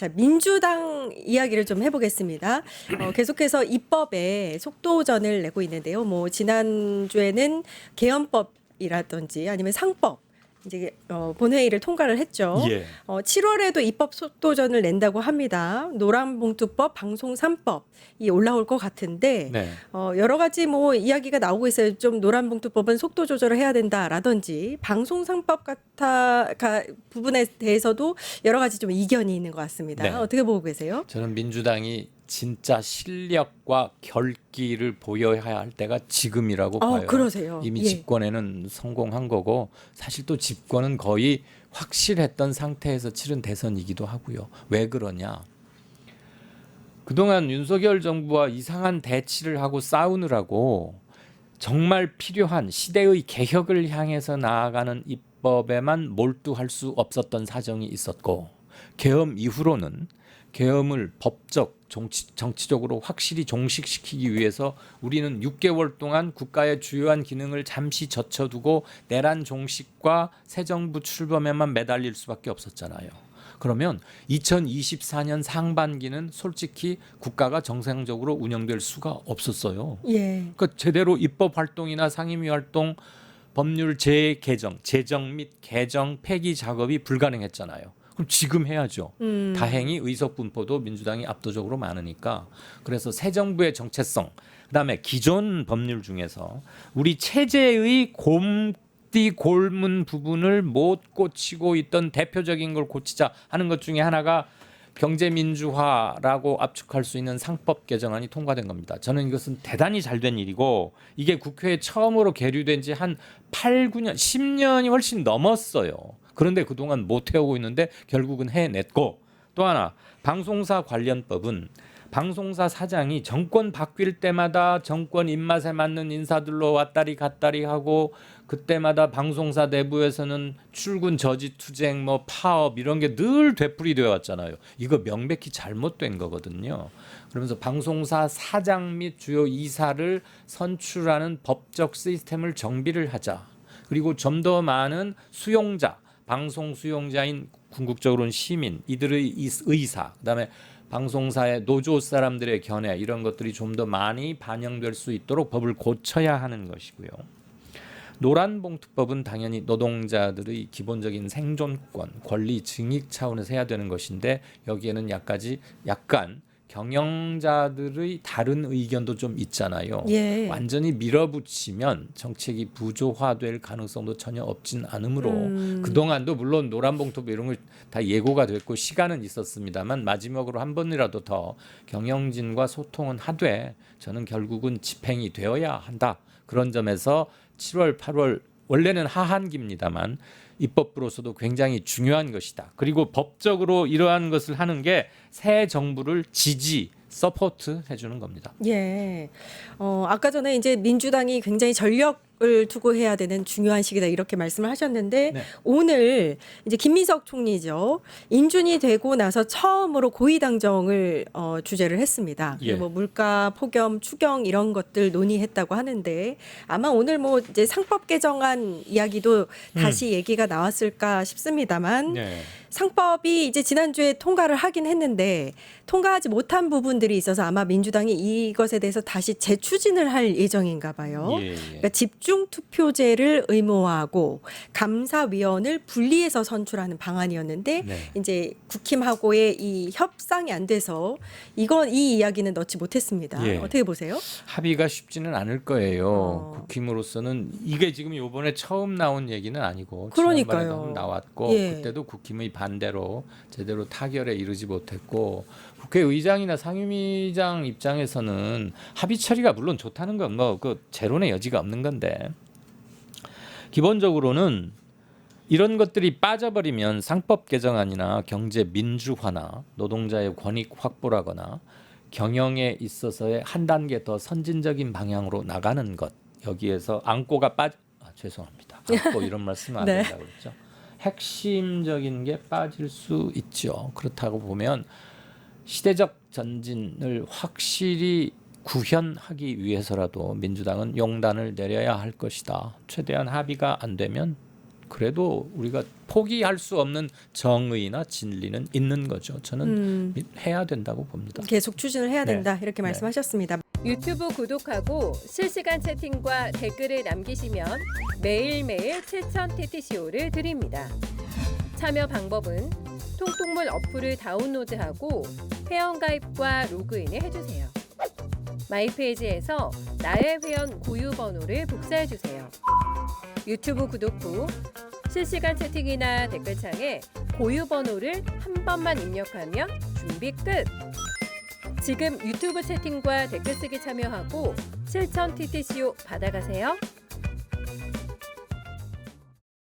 자, 민주당 이야기를 좀 해보겠습니다. 계속해서 입법에 속도전을 내고 있는데요. 뭐 지난주에는 개헌법이라든지 아니면 상법 이제 본회의를 통과를 했죠. 예. 7월에도 입법 속도전을 낸다고 합니다. 노란봉투법, 방송 3법이 올라올 것 같은데 네. 여러 가지 뭐 이야기가 나오고 있어요. 좀 노란봉투법은 속도 조절을 해야 된다라든지 방송 3법 부분에 대해서도 여러 가지 좀 이견이 있는 것 같습니다. 네. 어떻게 보고 계세요? 저는 민주당이 진짜 실력과 결기를 보여야 할 때가 지금이라고 봐요. 그러세요. 이미 예. 집권에는 성공한 거고 사실 또 집권은 거의 확실했던 상태에서 치른 대선이기도 하고요. 왜 그러냐? 그동안 윤석열 정부와 이상한 대치를 하고 싸우느라고 정말 필요한 시대의 개혁을 향해서 나아가는 입법에만 몰두할 수 없었던 사정이 있었고, 계엄 이후로는 계엄을 법적, 정치적으로 확실히 종식시키기 위해서 우리는 6개월 동안 국가의 주요한 기능을 잠시 젖혀두고 내란 종식과 새 정부 출범에만 매달릴 수밖에 없었잖아요. 그러면 2024년 상반기는 솔직히 국가가 정상적으로 운영될 수가 없었어요. 예. 그러니까 제대로 입법 활동이나 상임위 활동, 법률 재개정, 제정 및 개정 폐기 작업이 불가능했잖아요. 그럼 지금 해야죠. 다행히 의석 분포도 민주당이 압도적으로 많으니까. 그래서 새 정부의 정체성, 그다음에 기존 법률 중에서 우리 체제의 골문 부분을 못 고치고 있던 대표적인 걸 고치자 하는 것 중에 하나가 경제민주화라고 압축할 수 있는 상법 개정안이 통과된 겁니다. 저는 이것은 대단히 잘된 일이고, 이게 국회에 처음으로 계류된 지 한 8, 9년, 10년이 훨씬 넘었어요. 그런데 그동안 못 해오고 있는데 결국은 해냈고, 또 하나 방송사 관련법은 방송사 사장이 정권 바뀔 때마다 정권 입맛에 맞는 인사들로 왔다리 갔다리 하고, 그때마다 방송사 내부에서는 출근 저지 투쟁, 뭐 파업 이런 게 늘 되풀이되어 왔잖아요. 이거 명백히 잘못된 거거든요. 그러면서 방송사 사장 및 주요 이사를 선출하는 법적 시스템을 정비를 하자. 그리고 좀 더 많은 수용자, 방송 수용자인 궁극적으로는 시민, 이들의 의사, 그다음에 방송사의 노조 사람들의 견해, 이런 것들이 좀 더 많이 반영될 수 있도록 법을 고쳐야 하는 것이고요. 노란봉투법은 당연히 노동자들의 기본적인 생존권, 권리 증익 차원에서 해야 되는 것인데, 여기에는 약간 경영자들의 다른 의견도 좀 있잖아요. 예. 완전히 밀어붙이면 정책이 부조화될 가능성도 전혀 없진 않으므로 그동안도 물론 노란봉투 이런 걸 다 예고가 됐고 시간은 있었습니다만, 마지막으로 한 번이라도 더 경영진과 소통은 하되 저는 결국은 집행이 되어야 한다. 그런 점에서 7월, 8월 원래는 하한기입니다만 입법부로서도 굉장히 중요한 것이다. 그리고 법적으로 이러한 것을 하는 게 새 정부를 서포트 해주는 겁니다. 예. 아까 전에 이제 민주당이 굉장히 전력을 투고 해야 되는 중요한 시기다 이렇게 말씀을 하셨는데, 네. 오늘 이제 김민석 총리죠. 인준이 되고 나서 처음으로 고위당정을 주재를 했습니다. 예. 그리고 뭐 물가 폭염 추경 이런 것들 논의했다고 하는데, 아마 오늘 뭐 이제 상법 개정안 이야기도 다시 얘기가 나왔을까 싶습니다만, 네. 상법이 이제 지난주에 통과를 하긴 했는데 통과하지 못한 부분들이 있어서 아마 민주당이 이것에 대해서 다시 재추진을 할 예정인가 봐요. 예, 예. 그러니까 집중 투표제를 의무화하고 감사위원을 분리해서 선출하는 방안이었는데, 네. 이제 국힘하고의 이 협상이 안 돼서 이 이야기는 넣지 못했습니다. 예. 어떻게 보세요? 합의가 쉽지는 않을 거예요. 어. 국힘으로서는 이게 지금 이번에 처음 나온 얘기는 아니고 그러니까요. 지난번에도 한번 나왔고, 예. 그때도 국힘의 반대로 제대로 타결에 이르지 못했고, 국회의장이나 상임위장 입장에서는 합의 처리가 물론 좋다는 건 뭐 그 재론의 여지가 없는 건데, 기본적으로는 이런 것들이 빠져버리면 상법 개정안이나 경제 민주화나 노동자의 권익 확보라거나 경영에 있어서의 한 단계 더 선진적인 방향으로 나가는 것, 여기에서 죄송합니다. 안고 이런 말씀은 안 네. 된다고 그랬죠. 핵심적인 게 빠질 수 있죠. 그렇다고 보면 시대적 전진을 확실히 구현하기 위해서라도 민주당은 용단을 내려야 할 것이다. 최대한 합의가 안 되면 그래도 우리가 포기할 수 없는 정의나 진리는 있는 거죠. 저는 해야 된다고 봅니다. 계속 추진을 해야 네. 된다 이렇게 네. 말씀하셨습니다. 유튜브 구독하고 실시간 채팅과 댓글을 남기시면 매일매일 7천 TTCO를 드립니다. 참여 방법은 통통물 어플을 다운로드하고 회원가입과 로그인을 해주세요. 마이페이지에서 나의 회원 고유 번호를 복사해주세요. 유튜브 구독 후 실시간 채팅이나 댓글창에 고유 번호를 한 번만 입력하면 준비 끝! 지금 유튜브 채팅과 댓글 쓰기 참여하고 실천 TTCO 받아가세요.